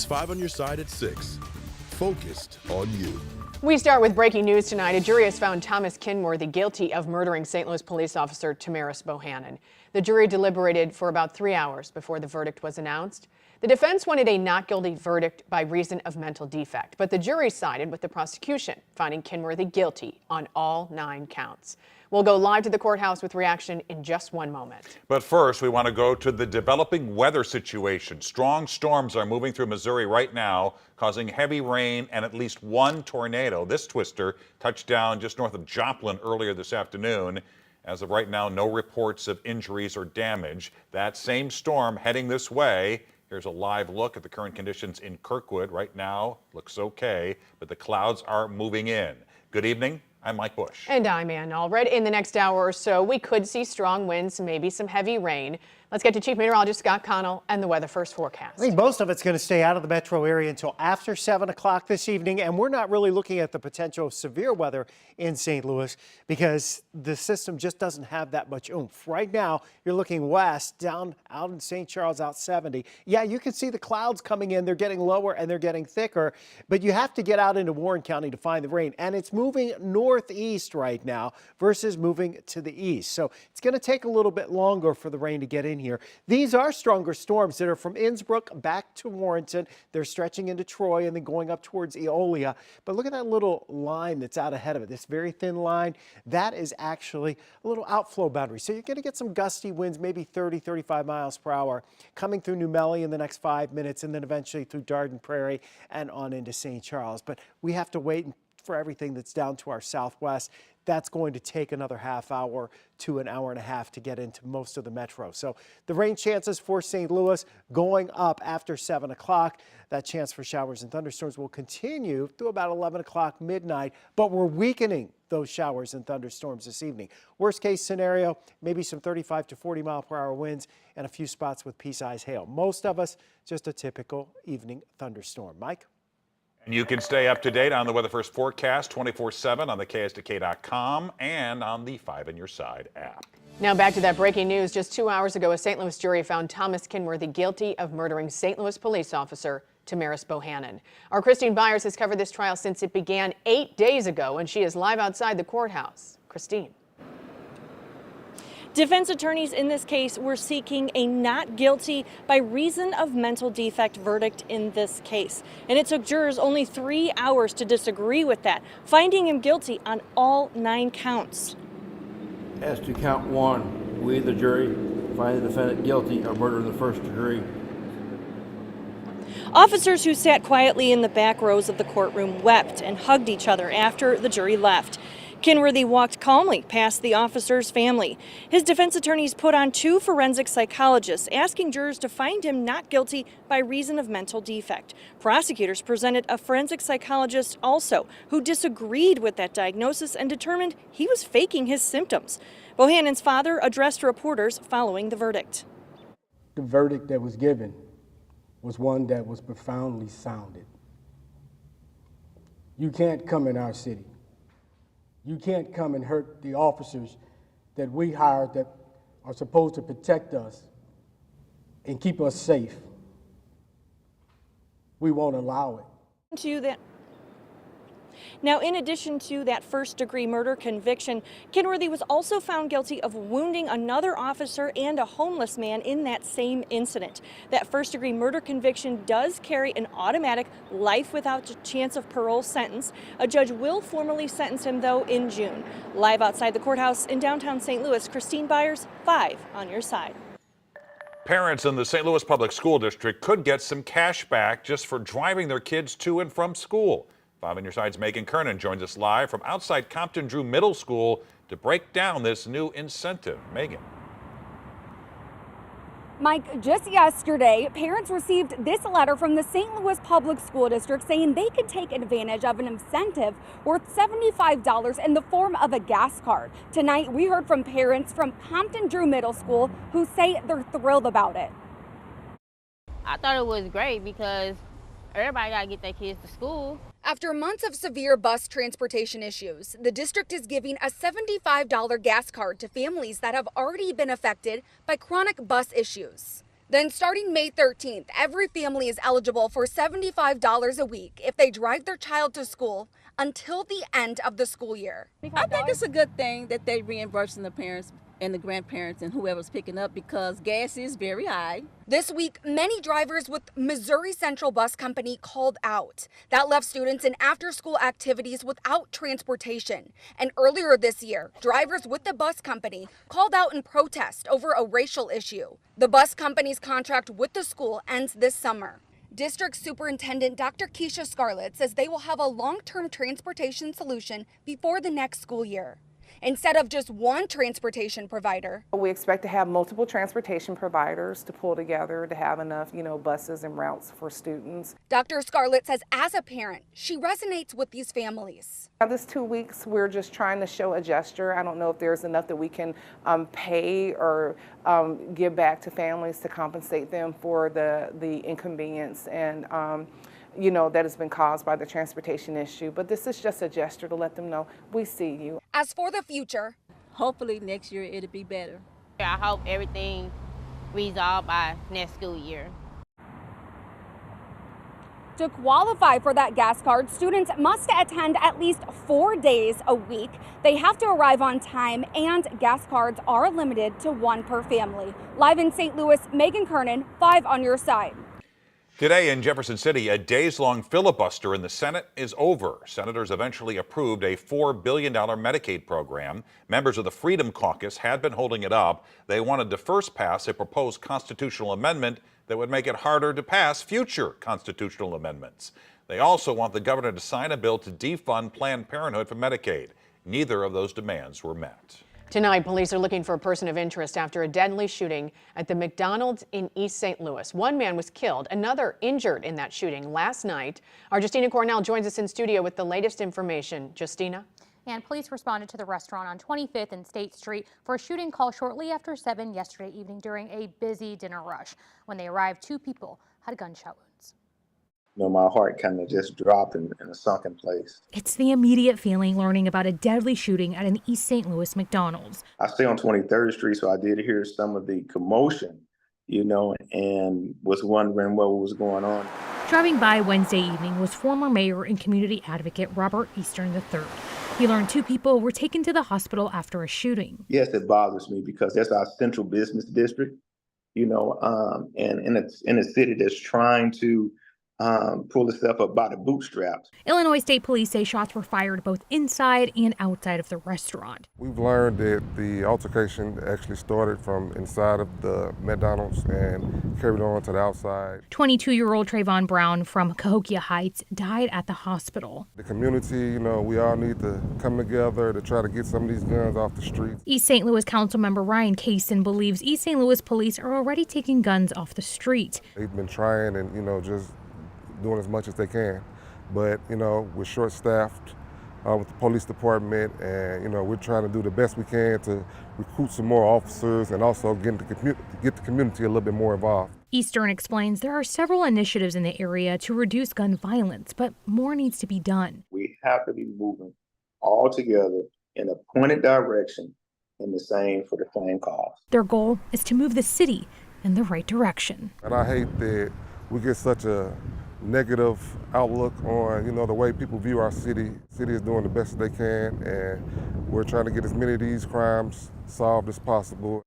is 5 on Your Side at 6. Focused on you. We start with breaking news tonight. A jury has found Thomas Kinworthy guilty of murdering St. Louis police officer Tamaris Bohannon. The jury deliberated for about 3 hours before the verdict was announced. The defense wanted a not guilty verdict by reason of mental defect, but the jury sided with the prosecution, finding Kinworthy guilty on all 9 counts. We'll go live to the courthouse with reaction in just one moment. But first, we want to go to the developing weather situation. Strong storms are moving through Missouri right now, causing heavy rain and at least one tornado. This twister touched down just north of Joplin earlier this afternoon. As of right now, no reports of injuries or damage. That same storm heading this way. Here's a live look at the current conditions in Kirkwood. Right now, looks okay, but the clouds are moving in. Good evening. I'm Mike Bush. And I'm Ann Allred. In the next hour or so, we could see strong winds, maybe some heavy rain. Let's get to Chief Meteorologist Scott Connell and the weather first forecast. I think most of it's going to stay out of the metro area until after 7 o'clock this evening, and we're not really looking at the potential of severe weather in St. Louis because the system just doesn't have that much oomph. Right now, you're looking west, down out in St. Charles, out 70. Yeah, you can see the clouds coming in. They're getting lower and they're getting thicker, but you have to get out into Warren County to find the rain, and it's moving northeast right now versus moving to the east. So it's going to take a little bit longer for the rain to get in here. These are stronger storms that are from Innsbrook back to Warrenton. They're stretching into Troy and then going up towards Eolia. But look at that little line that's out ahead of it, this very thin line. That is actually a little outflow boundary. So you're going to get some gusty winds, maybe 30, 35 miles per hour, coming through New Melly in the next 5 minutes and then eventually through Dardenne Prairie and on into St. Charles. But we have to wait for everything that's down to our southwest. That's going to take another half hour to an hour and a half to get into most of the metro. So the rain chances for St. Louis going up after 7 o'clock. That chance for showers and thunderstorms will continue through about 11 o'clock midnight, but we're weakening those showers and thunderstorms this evening. Worst case scenario, maybe some 35 to 40 mile per hour winds and a few spots with pea-sized hail. Most of us, just a typical evening thunderstorm. Mike? And you can stay up to date on the Weather First forecast 24/7 on the KSDK.com and on the 5 on Your Side app. Now back to that breaking news. Just 2 hours ago, a St. Louis jury found Thomas Kinworthy guilty of murdering St. Louis police officer Tamaris Bohannon. Our Christine Byers has covered this trial since it began 8 days ago, and she is live outside the courthouse. Christine. Defense attorneys in this case were seeking a not guilty by reason of mental defect verdict in this case. And it took jurors only 3 hours to disagree with that, finding him guilty on all 9 counts. As to count 1, we, the jury, find the defendant guilty of murder in the first degree. Officers who sat quietly in the back rows of the courtroom wept and hugged each other after the jury left. Kinworthy walked calmly past the officer's family. His defense attorneys put on 2 forensic psychologists, asking jurors to find him not guilty by reason of mental defect. Prosecutors presented a forensic psychologist also, who disagreed with that diagnosis and determined he was faking his symptoms. Bohannon's father addressed reporters following the verdict. The verdict that was given was one that was profoundly sounded. You can't come in our city. You can't come and hurt the officers that we hired that are supposed to protect us and keep us safe. We won't allow it. Now, in addition to that first-degree murder conviction, Kinworthy was also found guilty of wounding another officer and a homeless man in that same incident. That first-degree murder conviction does carry an automatic life without a chance of parole sentence. A judge will formally sentence him, though, in June. Live outside the courthouse in downtown St. Louis, Christine Byers, 5 on Your Side. Parents in the St. Louis Public School District could get some cash back just for driving their kids to and from school. 5 on Your Side's Megan Kernan joins us live from outside Compton Drew Middle School to break down this new incentive. Megan. Mike, just yesterday, parents received this letter from the St. Louis Public School District saying they could take advantage of an incentive worth $75 in the form of a gas card. Tonight, we heard from parents from Compton Drew Middle School who say they're thrilled about it. I thought it was great because everybody got to get their kids to school. After months of severe bus transportation issues, the district is giving a $75 gas card to families that have already been affected by chronic bus issues. Then starting May 13th, every family is eligible for $75 a week if they drive their child to school until the end of the school year. I think it's a good thing that they reimbursing the parents and the grandparents and whoever's picking up because gas is very high. This week, many drivers with Missouri Central Bus Company called out. That left students in after-school activities without transportation. And earlier this year, drivers with the bus company called out in protest over a racial issue. The bus company's contract with the school ends this summer. District Superintendent Dr. Keisha Scarlett says they will have a long-term transportation solution before the next school year. Instead of just one transportation provider. We expect to have multiple transportation providers to pull together to have enough, buses and routes for students. Dr. Scarlett says as a parent, she resonates with these families. Now, this 2 weeks, we're just trying to show a gesture. I don't know if there's enough that we can pay or give back to families to compensate them for the inconvenience and that has been caused by the transportation issue. But this is just a gesture to let them know we see you. As for the future, hopefully next year it'll be better. I hope everything resolved by next school year. to qualify for that gas card, students must attend at least 4 days a week. They have to arrive on time, and gas cards are limited to one per family. Live in St. Louis, Megan Kernan, 5 on your side. Today in Jefferson City, a days-long filibuster in the Senate is over. Senators eventually approved a $4 billion Medicaid program. Members of the Freedom Caucus had been holding it up. They wanted to first pass a proposed constitutional amendment that would make it harder to pass future constitutional amendments. They also want the governor to sign a bill to defund Planned Parenthood from Medicaid. Neither of those demands were met. Tonight, police are looking for a person of interest after a deadly shooting at the McDonald's in East St. Louis. One man was killed, another injured in that shooting last night. Our Justina Cornell joins us in studio with the latest information. Justina? And police responded to the restaurant on 25th and State Street for a shooting call shortly after 7 yesterday evening during a busy dinner rush. When they arrived, 2 people had gunshot wounds. You know, my heart kind of just dropped in a sunken place. It's the immediate feeling learning about a deadly shooting at an East St. Louis McDonald's. I stay on 23rd Street, so I did hear some of the commotion, you know, and was wondering what was going on. Driving by Wednesday evening was former mayor and community advocate Robert Eastern III. He learned 2 people were taken to the hospital after a shooting. Yes, it bothers me because that's our central business district, you know, and it's in a city that's trying to pull itself up by the bootstraps. Illinois State Police say shots were fired both inside and outside of the restaurant. We've learned that the altercation actually started from inside of the McDonald's and carried on to the outside. 22-year-old Trayvon Brown from Cahokia Heights died at the hospital. The community, you know, we all need to come together to try to get some of these guns off the streets. East St. Louis Councilmember Ryan Kaysen believes East St. Louis police are already taking guns off the street. They've been trying and, you know, just doing as much as they can, but you know, we're short-staffed with the police department, and you know, we're trying to do the best we can to recruit some more officers and also get the community a little bit more involved. Eastern explains there are several initiatives in the area to reduce gun violence, but more needs to be done. We have to be moving all together in a pointed direction for the same cause. Their goal is to move the city in the right direction. And I hate that we get such a negative outlook on, you know, the way people view our city. The city is doing the best they can, and we're trying to get as many of these crimes solved as possible.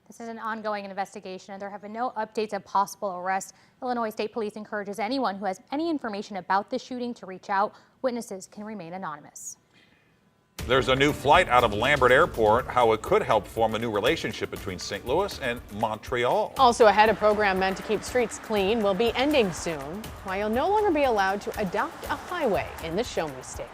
This is an ongoing investigation, and there have been no updates of possible arrests. Illinois State Police encourages anyone who has any information about the shooting to reach out. Witnesses can remain anonymous. There's a new flight out of Lambert Airport, how it could help form a new relationship between St. Louis and Montreal. Also ahead, a program meant to keep streets clean will be ending soon, while you'll no longer be allowed to adopt a highway in the Show Me State.